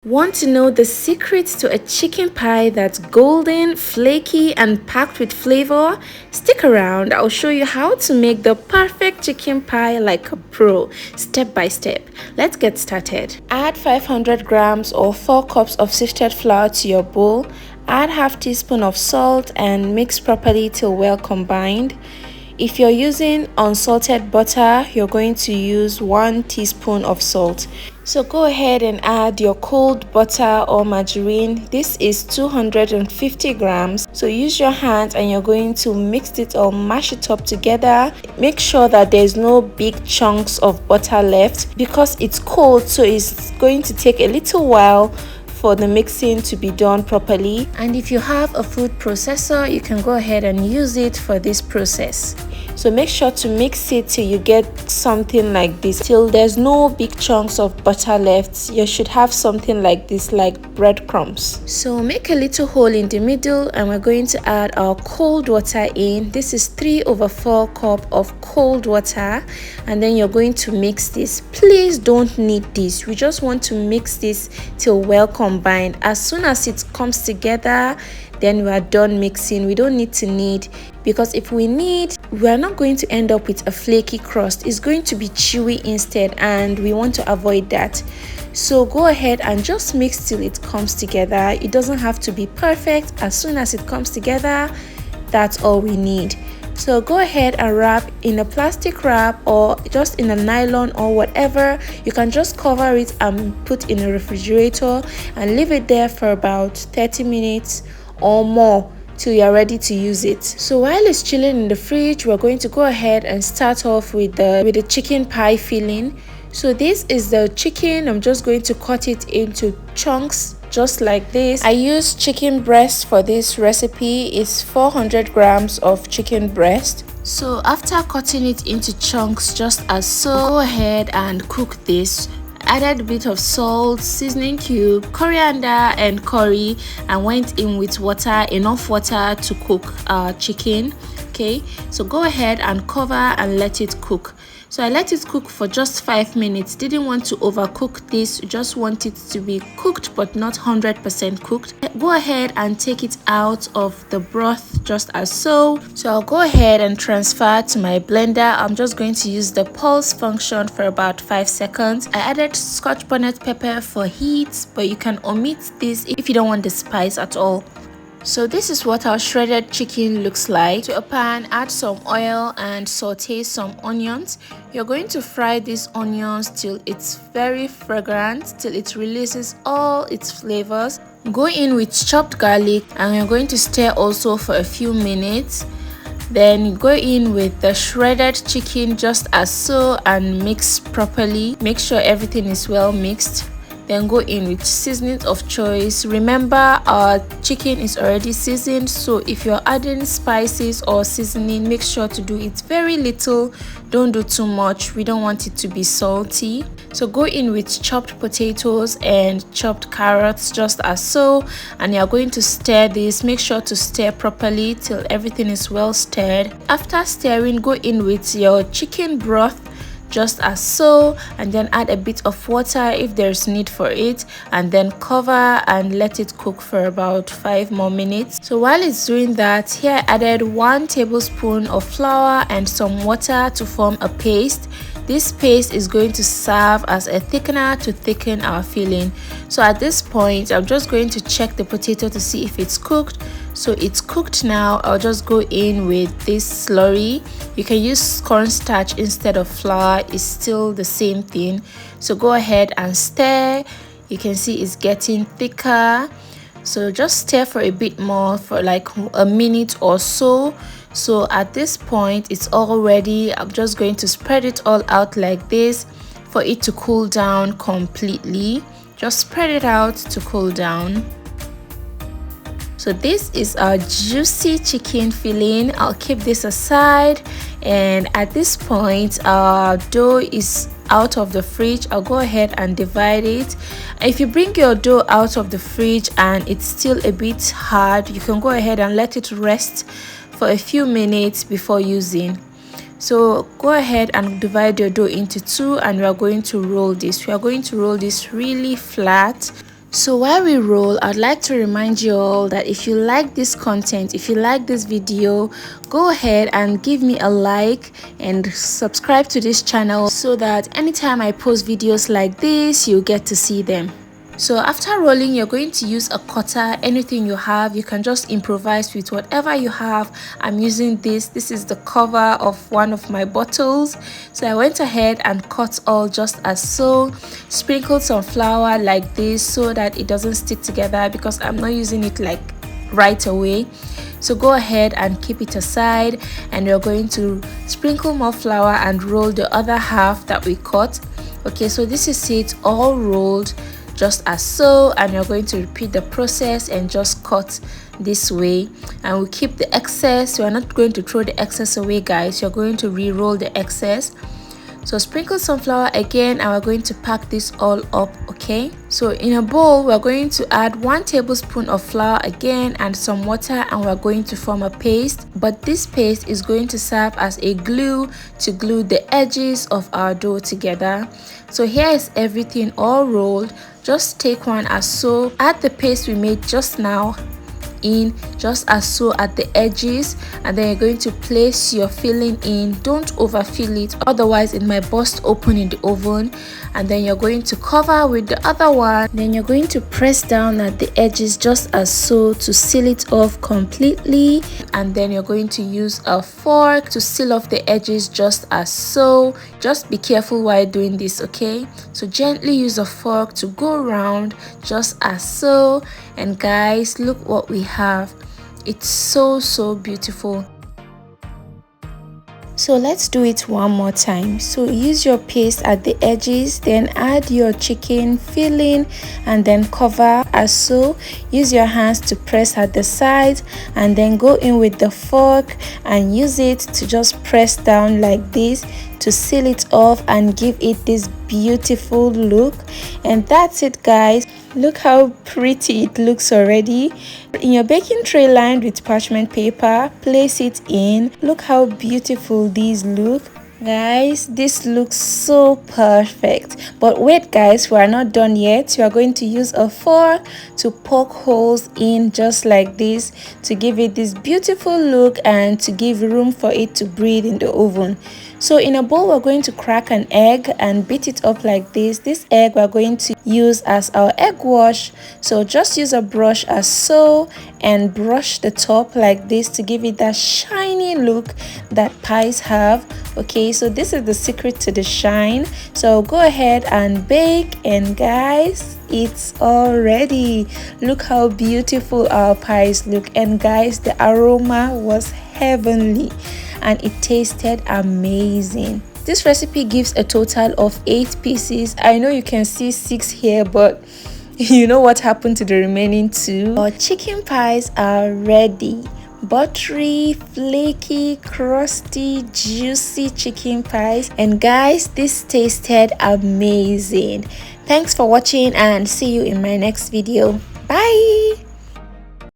Want to know the secret to a chicken pie that's golden, flaky, and packed with flavor? Stick around, I'll show you how to make the perfect chicken pie like a pro, step by step. Let's get started. Add 500 grams or 4 cups of sifted flour to your bowl. Add half teaspoon of salt and mix properly till well combined. If you're using unsalted butter, you're going to use 1 teaspoon of salt. So go ahead and add your cold butter or margarine. This is 250 grams. So use your hands and you're going to mix it or mash it up together. Make sure that there's no big chunks of butter left because it's cold, so it's going to take a little while for the mixing to be done properly. And if you have a food processor, you can go ahead and use it for this process. So make sure to mix it till you get something like this, till there's no big chunks of butter left. You should have something like this, like breadcrumbs. So make a little hole in the middle and we're going to add our cold water in. This is 3/4 cup of cold water, and then you're going to mix this. Please don't knead this. We just want to mix this till well combined. As soon as it comes together, then we are done mixing. We don't need to knead, because if we knead, we are not going to end up with a flaky crust. It's going to be chewy instead, and we want to avoid that. So go ahead and just mix till it comes together. It doesn't have to be perfect. As soon as it comes together, that's all we need. So go ahead and wrap in a plastic wrap or just in a nylon or whatever. You can just cover it and put in a refrigerator and leave it there for about 30 minutes or more till you're ready to use it. So while it's chilling in the fridge, we're going to go ahead and start off with the chicken pie filling. So this is the chicken. I'm just going to cut it into chunks just like this. I use chicken breast for this recipe. It's 400 grams of chicken breast. So after cutting it into chunks just as so, go ahead and cook this. Added a bit of salt, seasoning cube, coriander and curry, and went in with water, enough water to cook our chicken. Okay, so go ahead and cover and let it cook. So I let it cook for just 5 minutes. Didn't want to overcook this, just want it to be cooked but not 100% cooked. Go ahead and take it out of the broth just as so. So I'll go ahead and transfer to my blender. I'm just going to use the pulse function for about 5 seconds. I added scotch bonnet pepper for heat, but you can omit this if you don't want the spice at all. So this is what our shredded chicken looks like. To a pan, add some oil and saute some onions. You're going to fry these onions till it's very fragrant, till it releases all its flavors. Go in with chopped garlic and you're going to stir also for a few minutes. Then go in with the shredded chicken just as so and mix properly. Make sure everything is well mixed. Then go in with seasonings of choice. Remember, our chicken is already seasoned, so if you're adding spices or seasoning, make sure to do it very little. Don't do too much. We don't want it to be salty. So go in with chopped potatoes and chopped carrots just as so, and you're going to stir this. Make sure to stir properly till everything is well stirred. After stirring, go in with your chicken broth just as so, and then add a bit of water if there's need for it, and then cover and let it cook for about 5 more minutes. So while it's doing that, here I added 1 tablespoon of flour and some water to form a paste. This paste is going to serve as a thickener to thicken our filling. So at this point, I'm just going to check the potato to see if it's cooked. So it's cooked now. I'll just go in with this slurry. You can use cornstarch instead of flour. It's still the same thing. So go ahead and stir. You can see it's getting thicker. So just stir for a bit more for like a minute or so. So at this point, it's all ready. I'm just going to spread it all out like this for it to cool down completely. Just spread it out to cool down. So this is our juicy chicken filling. I'll keep this aside, and at this point our dough is out of the fridge. I'll go ahead and divide it. If you bring your dough out of the fridge and it's still a bit hard, you can go ahead and let it rest for a few minutes before using. So go ahead and divide your dough into 2, and we are going to roll this. We are going to roll this really flat So while we roll, I'd like to remind you all that if you like this content, if you like this video, go ahead and give me a like and subscribe to this channel so that anytime I post videos like this, you'll get to see them. So after rolling, you're going to use a cutter, anything you have. You can just improvise with whatever you have. I'm using this is the cover of one of my bottles. So I went ahead and cut all just as so, sprinkled some flour like this so that it doesn't stick together because I'm not using it like right away. So go ahead and keep it aside, and you're going to sprinkle more flour and roll the other half that we cut. Okay, so this is it all rolled just as so, and you're going to repeat the process and just cut this way, and we'll keep the excess. We're not going to throw the excess away, guys. You're going to re-roll the excess. So sprinkle some flour again, and we're going to pack this all up. Okay, so in a bowl we're going to add 1 tablespoon of flour again and some water, and we're going to form a paste. But this paste is going to serve as a glue to glue the edges of our dough together. So here is everything all rolled. Just take one as so, add the paste we made just now in just as so at the edges, and then you're going to place your filling in. Don't overfill it, otherwise it might burst open in the oven. And then you're going to cover with the other one. Then you're going to press down at the edges just as so to seal it off completely, and then you're going to use a fork to seal off the edges just as so. Just be careful while doing this, okay? So gently use a fork to go around just as so. And guys, look what we have. It's so beautiful. So let's do it one more time. So use your paste at the edges, then add your chicken filling and then cover as so. Use your hands to press at the sides, and then go in with the fork and use it to just press down like this to seal it off and give it this beautiful look. And that's it, guys. Look how pretty it looks already. In your baking tray lined with parchment paper, place it in. Look how beautiful these look. Guys, this looks so perfect. But wait, guys, we are not done yet. We are going to use a fork to poke holes in just like this to give it this beautiful look and to give room for it to breathe in the oven. So in a bowl, we're going to crack an egg and beat it up like this. This egg we're going to use as our egg wash. So just use a brush as so and brush the top like this to give it that shiny look that pies have. Okay, so this is the secret to the shine. So go ahead and bake, and guys, it's all ready. Look how beautiful our pies look, and guys, the aroma was heavenly and it tasted amazing. This recipe gives a total of 8 pieces. I know you can see 6 here, but you know what happened to the remaining 2? Our chicken pies are ready. Buttery, flaky, crusty, juicy chicken pies. And guys, this tasted amazing. Thanks for watching, and see you in my next video. Bye.